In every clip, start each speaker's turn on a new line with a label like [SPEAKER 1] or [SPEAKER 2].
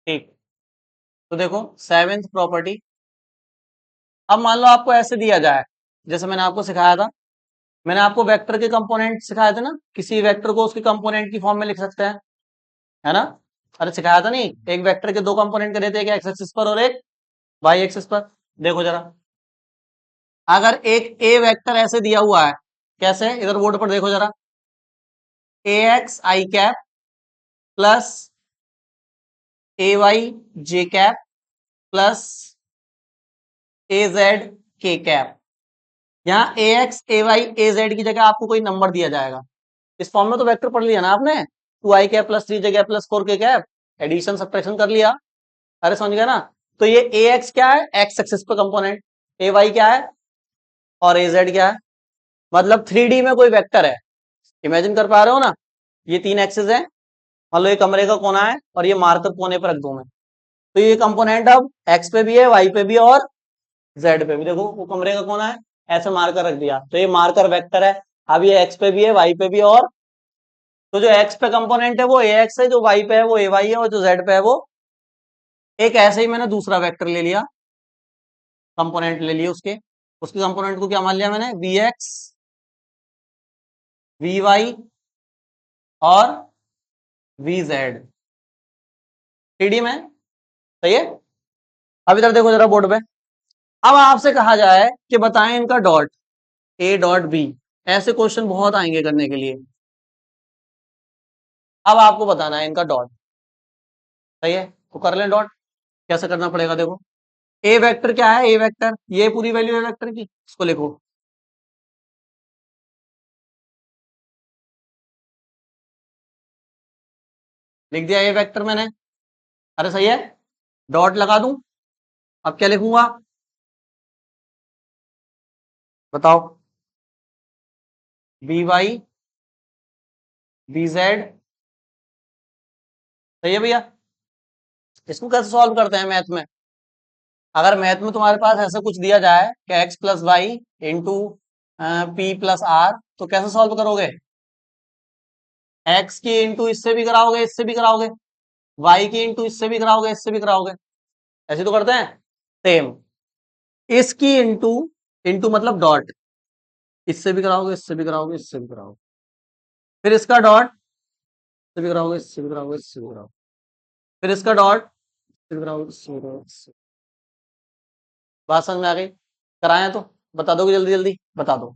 [SPEAKER 1] ठीक। तो देखो सेवेंथ प्रॉपर्टी, अब मान लो आपको ऐसे दिया जाए, जैसे मैंने आपको सिखाया था, मैंने आपको वेक्टर के कंपोनेंट सिखाए थे ना, किसी वेक्टर को उसके कंपोनेंट की फॉर्म में लिख सकते हैं, है ना? अरे सिखाया था नहीं, एक वेक्टर के दो कंपोनेंट करे थे, एक एक्स एक्सिस पर और एक वाई एक्सिस पर। देखो जरा, अगर एक ए वेक्टर ऐसे दिया हुआ है, कैसे, इधर बोर्ड पर देखो जरा, ए एक्स आई कैप प्लस ए वाई जे कैप प्लस ए जेड के कैप। यहाँ ए एक्स ए वाई ए जेड की जगह आपको कोई नंबर दिया जाएगा। इस फॉर्म में तो वेक्टर पढ़ लिया ना आपने, 2i cap plus 3j cap plus 4k cap, addition subtraction कर लिया। अरे समझ गया ना? तो ये ए एक्स क्या है, एक्स एक्सिस पे कंपोनेंट, ए वाई क्या है और ए जेड क्या है। मतलब 3D में कोई वेक्टर है, इमेजिन कर पा रहे हो ना? ये तीन एक्सिस है, मान लो ये कमरे का कोना है और ये मार्कर कोने पर रख दूं मैं, तो ये कंपोनेंट अब एक्स पे भी है, वाई पे भी है और जेड पे भी। देखो वो कमरे का कोना है, ऐसे मार्कर रख दिया तो ये मार्कर वेक्टर है। अब ये एक्स पे भी है, वाई पे भी है, और तो जो एक्स पे कंपोनेंट है वो ए एक्स है, जो वाई पे है वो ए वाई है, और जो जेड पे है वो एक, ऐसे ही मैंने दूसरा वेक्टर ले लिया, कंपोनेंट ले लिए उसके, उसके कंपोनेंट को क्या मान लिया मैंने, वी एक्स वी वाई और वी जेड, 3D में। सही है। अब इधर देखो जरा बोर्ड पे, अब आपसे कहा जाए कि बताएं इनका डॉट, ए डॉट बी, ऐसे क्वेश्चन बहुत आएंगे करने के लिए। अब आपको बताना है इनका डॉट। सही है, तो कर लें डॉट। कैसे करना पड़ेगा देखो, ए वेक्टर क्या है, ए वेक्टर ये पूरी वैल्यू है वेक्टर की, इसको लिखो, लिख दिया ए वेक्टर मैंने। अरे सही है, डॉट लगा दूं। अब क्या लिखूंगा बताओ, बी वाई बी जेड। सही है भैया। इसको कैसे सॉल्व करते हैं मैथ में? अगर मैथ में तुम्हारे पास ऐसा कुछ दिया जाए कि X plus Y into P plus R, तो कैसे सॉल्व करोगे? एक्स की इंटू इससे भी कराओगे, इससे भी कराओगे, वाई की इंटू इससे भी कराओगे, इससे भी कराओगे, ऐसे तो करते हैं। सेम, इसकी इंटू, इंटू मतलब डॉट, इससे भी कराओगे, इससे भी कराओगे, इससे भी कराओगे, फिर इसका डॉट, इससे भी कराओगे, इससे भी कराओगे, इससे भी कराओगे, फिर इसका डॉट, इससे भी कराओगे, इससे भी कराओगे, बात समझ में आ गई? कराएं तो बता दोगे जल्दी जल्दी, बता दो।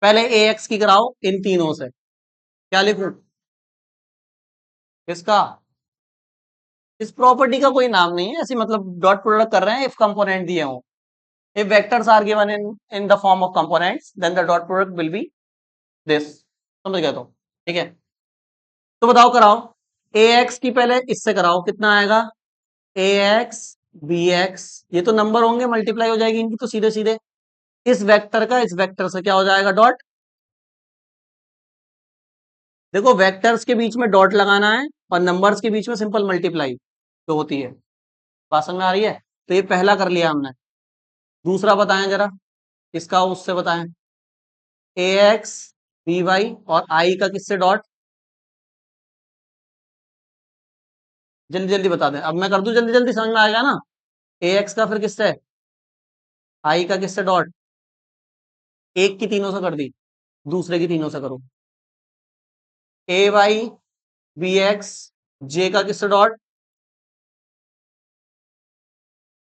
[SPEAKER 1] पहले ए एक्स की कराओ इन तीनों से, क्या लिखूं इसका? इस प्रॉपर्टी का कोई नाम नहीं है ऐसी, मतलब डॉट प्रोडक्ट कर रहे हैं इफ कंपोनेंट दिए हों। If vectors are given in the form of components then the dot product will be this. समझ गया तो? ठीक है, तो बताओ कराओ। ए एक्स की पहले इससे कराओ, कितना आएगा, ए एक्स बी एक्स, ये तो नंबर होंगे, मल्टीप्लाई हो जाएगी इनकी तो सीधे सीधे। इस वेक्टर का इस वेक्टर से क्या हो जाएगा, डॉट। देखो वेक्टर्स के बीच में डॉट लगाना है और नंबर्स के बीच में सिंपल मल्टीप्लाई तो होती है। बात समझ में आ रही है? तो ये पहला कर लिया हमने। दूसरा बताएं जरा, इसका उससे बताएं, ए एक्स बी वाई और आई का किससे डॉट, जल्दी जल्दी बता दें, अब मैं कर दूं जल्दी जल्दी, समझ में आएगा ना? ए एक्स का फिर किससे, आई का किससे डॉट, एक की तीनों से कर दी, दूसरे की तीनों से करो, ए वाई बी एक्स जे का किससे डॉट,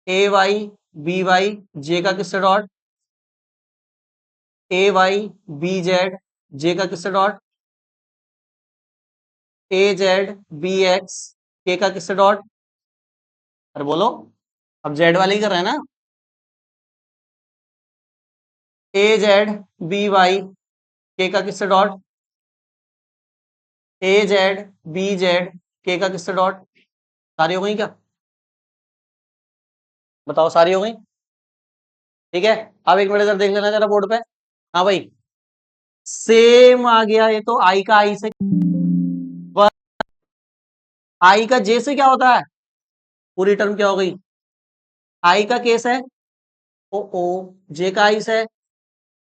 [SPEAKER 1] ए वाई बी वाई जे का किससे डॉट, ए वाई बी जेड जे का किससे डॉट, ए जेड बी एक्स के का किससे डॉट। अरे बोलो, अब जेड वाले ही कर रहे हैं ना, ए जेड बी वाई के का किससे डॉट, ए जेड बी जेड के का किससे डॉट। सारी हो गई क्या? बताओ सारी हो गई? ठीक है, अब एक मिनट इधर देख लेना जरा बोर्ड पे। हाँ भाई, सेम आ गया, ये तो आई का आई से, आई का जे से क्या होता है, पूरी टर्म क्या हो गई, आई का केस है, ओ जे का आई से,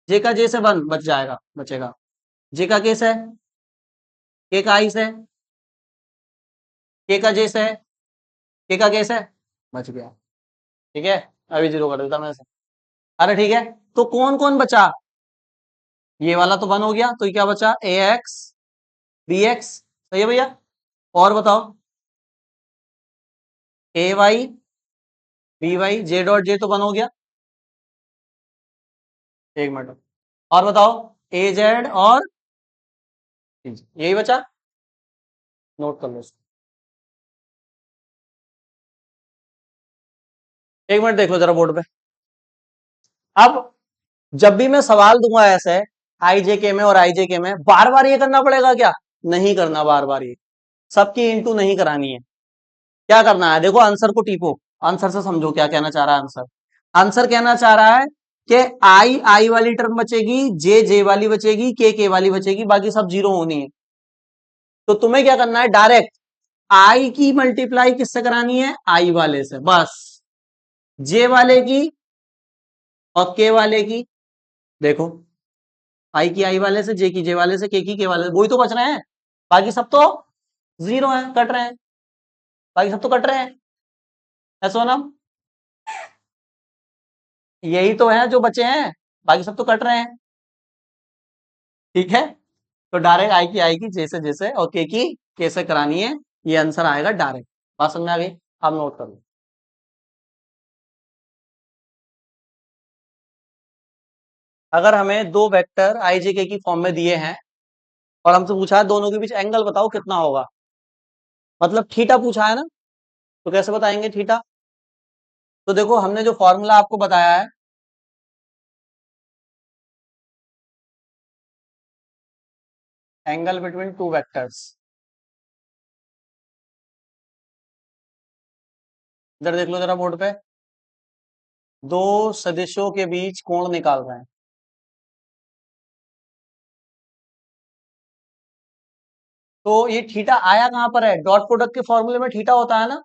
[SPEAKER 1] जे का जे से वन बच जाएगा, बचेगा, जे का केस है, के का आई से, के का जे से, के का केस है, बच गया। ठीक है, अभी जीरो कर देता मैं इसे। अरे ठीक है, तो कौन कौन बचा, ये वाला तो वन हो गया, तो ये क्या बचा, ए एक्स बी एक्स, सही है भैया। और बताओ, A Y B Y J dot J तो वन हो गया। एक मिनट, और बताओ, ए जेड और यही बचा, नोट कर लो इसको। एक मिनट देख लो जरा बोर्ड पे। अब जब भी मैं सवाल दूंगा ऐसे आई जे के में और आई जे के में, बार बार ये करना पड़ेगा क्या, नहीं करना बार बार, ये सबकी इंटू नहीं करानी है। क्या करना है, देखो आंसर को टीपो, आंसर से समझो क्या कहना चाह रहा है आंसर। आंसर कहना चाह रहा है कि आई आई वाली टर्म बचेगी, जे जे वाली बचेगी, के वाली बचेगी, बाकी सब जीरो होनी है। तो तुम्हें क्या करना है, डायरेक्ट आई की मल्टीप्लाई किससे करानी है, आई वाले से बस, जे वाले की और के वाले की। देखो, आई की आई वाले से, जे की जे वाले से, के वाले से, वही तो बच रहे हैं, बाकी सब तो जीरो है, कट रहे हैं, बाकी सब तो कट रहे हैं। ऐसा ना, यही तो है जो बचे हैं, बाकी सब तो कट रहे हैं। ठीक है, तो डायरेक्ट आई की आएगी जैसे जैसे, और के की कैसे करानी है, ये आंसर आएगा डायरेक्ट। बात समझ में आ गई, अब नोट कर लो। अगर हमें दो वेक्टर आई जे के की फॉर्म में दिए हैं और हमसे पूछा है दोनों के बीच एंगल बताओ कितना होगा, मतलब थीटा पूछा है ना, तो कैसे बताएंगे थीटा। तो देखो हमने जो फॉर्मूला आपको बताया है, एंगल बिटवीन टू वेक्टर्स, इधर देख लो जरा बोर्ड पे, दो सदिशों के बीच कोण निकाल रहे हैं। तो ये थीटा आया कहां पर है, डॉट प्रोडक्ट के फॉर्मूले में थीटा होता है ना,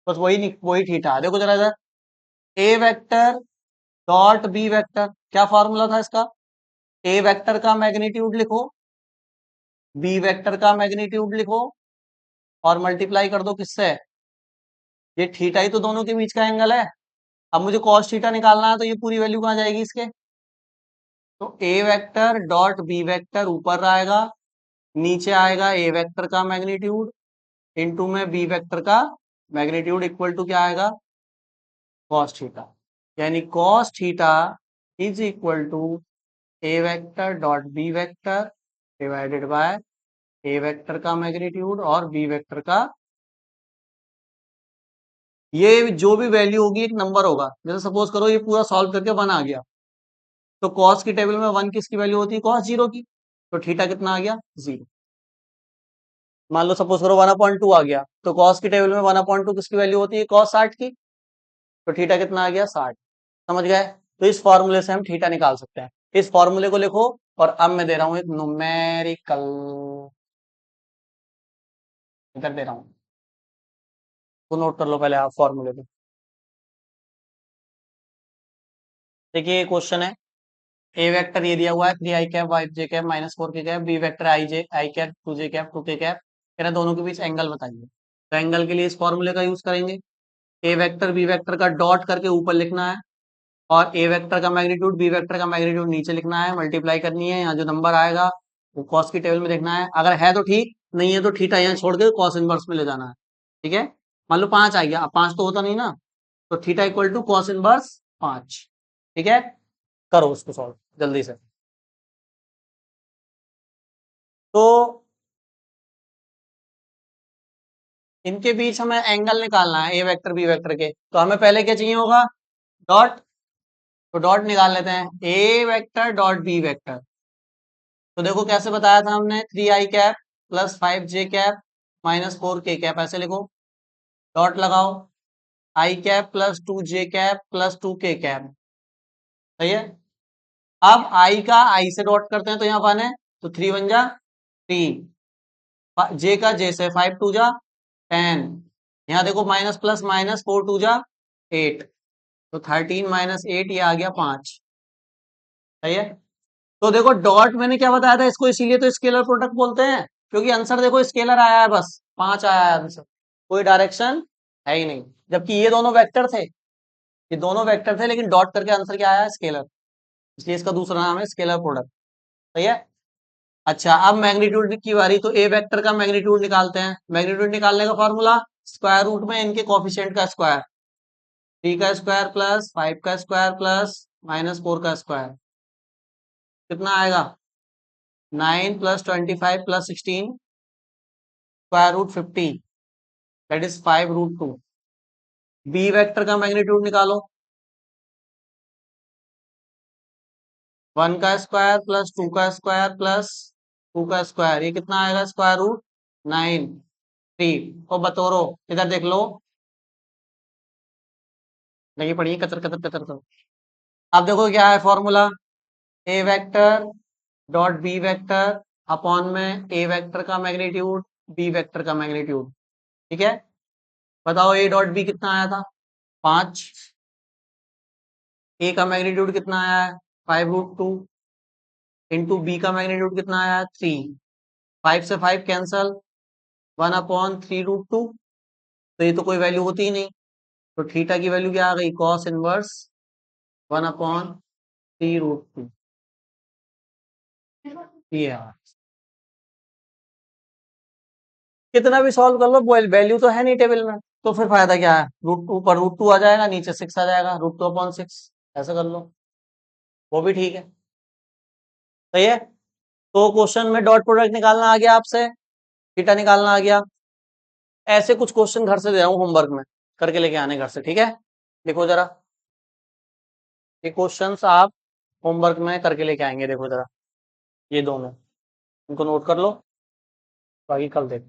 [SPEAKER 1] बस वही वही थीटा है। देखो जरा इधर, ए वेक्टर डॉट बी वेक्टर, क्या फॉर्मूला था इसका, ए वेक्टर का मैग्नीट्यूड लिखो, बी वेक्टर का मैग्नीट्यूड लिखो, और मल्टीप्लाई कर दो किससे, ये थीटा ही तो दोनों के बीच का एंगल है। अब मुझे कॉस थीटा निकालना है, तो ये पूरी वैल्यू कहां जाएगी इसके, तो A vector dot B vector ऊपर आएगा, नीचे आएगा ए वेक्टर का मैग्नीट्यूड इनटू में बी वेक्टर का मैग्नीट्यूड, इक्वल टू क्या आएगा, कॉस थीटा। यानी cos theta is equal to A vector dot B vector divided by A vector का मैग्नीट्यूड और बी वेक्टर का, ये जो भी वैल्यू होगी एक नंबर होगा। जैसे सपोज करो ये पूरा सॉल्व करके वन आ गया, तो कॉस की टेबल में वन किसकी वैल्यू होती है, कॉस जीरो की, तो थीटा कितना आ गया, जीरो। मान लो सपोज करो 1/2 आ गया, तो कॉस की टेबल में 1/2 किसकी वैल्यू होती है, कॉस 60 की, तो थीटा कितना आ गया, 60। समझ गए, तो इस फॉर्मूले से हम थीटा निकाल सकते हैं। इस फॉर्मूले को लिखो, और अब मैं दे रहा हूं एक न्यूमेरिकल, इधर दे रहा हूं, तो नोट कर लो पहले आप फॉर्मूले को। देखिए क्वेश्चन है, ए वेक्टर ये दिया हुआ है 3 i cap Y J cap -4 k cap, B vector I cap 2 j cap 2 k cap, कह रहा है दोनों के बीच एंगल बताइए। तो एंगल के लिए इस फॉर्मूले का यूज करेंगे, ए वेक्टर बी वेक्टर का डॉट करके ऊपर लिखना है, और ए वेक्टर का मैग्नीट्यूड बी वेक्टर का मैग्नीट्यूड नीचे लिखना है, मल्टीप्लाई करनी है, यहाँ जो नंबर आएगा वो कॉस की टेबल में देखना है, अगर है तो ठीक, नहीं है तो थीटा यहाँ छोड़ के कॉस इनवर्स में ले जाना है। ठीक है, मान लो 5 आ गया, अब 5 तो होता नहीं ना, तो theta equal to cos inverse 5। ठीक है, करो उसको सॉल्व जल्दी से। तो इनके बीच हमें एंगल निकालना है, ए वेक्टर बी वेक्टर के, तो हमें पहले क्या चाहिए होगा, डॉट। तो डॉट निकाल लेते हैं, ए वेक्टर डॉट बी वेक्टर। तो देखो कैसे बताया था हमने, 3 i cap +5 j cap -4 k cap, ऐसे लिखो, डॉट लगाओ, i cap +2 j cap +2 k cap, सही है। अब आई का आई से डॉट करते हैं, तो यहाँ 1 है, तो 3 बन जा 3, जे का जे से 5 2 जा 10, यहाँ देखो माइनस प्लस माइनस 4 2 जा 8, तो 13 -8 ये आ गया 5, सही है। तो देखो डॉट मैंने क्या बताया था इसको, इसीलिए तो स्केलर प्रोडक्ट बोलते हैं, क्योंकि आंसर देखो स्केलर आया है, बस 5 आया है आंसर, कोई डायरेक्शन है ही नहीं, जबकि ये दोनों वेक्टर थे, ये दोनों वेक्टर थे, लेकिन डॉट करके आंसर क्या आया, स्केलर, इसलिए इसका दूसरा नाम है स्केलर प्रोडक्ट। सही है। अच्छा, अब मैग्नीट्यूड की बारी, तो ए वेक्टर का मैग्नीट्यूड निकालते हैं। मैग्नीट्यूड निकालने का फॉर्मूला, स्क्वायर रूट में इनके कोफिशिएंट का स्क्वायर, 3 का स्क्वायर प्लस 5 का स्क्वायर प्लस -4 का स्क्वायर, कितना आएगा, 9 प्लस 25 प्लस 16, square root 50, that is 5√2। B vector का मैग्नीट्यूड निकालो, 1 का स्क्वायर प्लस 2 का स्क्वायर प्लस 2 का स्क्वायर, ये कितना आएगा, स्क्वायर रूट 9, 3। और बतौरो इधर देख लो, लगी पड़ी है कतर कतर कतर कतर। अब देखो क्या है formula, A vector dot B vector upon में ए वेक्टर का मैग्नीट्यूड, बी वेक्टर का मैग्नीट्यूड। ठीक है, बताओ ए डॉट बी कितना आया था, 5, ए का मैग्नीट्यूड कितना आया है, 5√2, इंटू बी का मैग्नीट्यूड कितना आया है, 3। 5 से 5 कैंसल, 1/3√2, तो ये तो कोई वैल्यू होती ही नहीं, तो थीटा की वैल्यू क्या आ गई, कॉस इनवर्स 1/3√2। ये है, कितना भी सॉल्व कर लो वैल्यू तो है नहीं टेबल में, तो फिर फायदा क्या है, √2 पर √2 आ जाएगा, नीचे 6 आ जाएगा, √2/6, ऐसा कर लो, वो भी ठीक है। सही है। तो क्वेश्चन में डॉट प्रोडक्ट निकालना आ गया आपसे, थीटा निकालना आ गया। ऐसे कुछ क्वेश्चन घर से दे रहा हूँ होमवर्क में, करके लेके आने घर से, ठीक है। देखो जरा, ये क्वेश्चंस आप होमवर्क में करके लेके आएंगे, देखो जरा, ये दोनों, इनको नोट कर लो, बाकी कल देखो।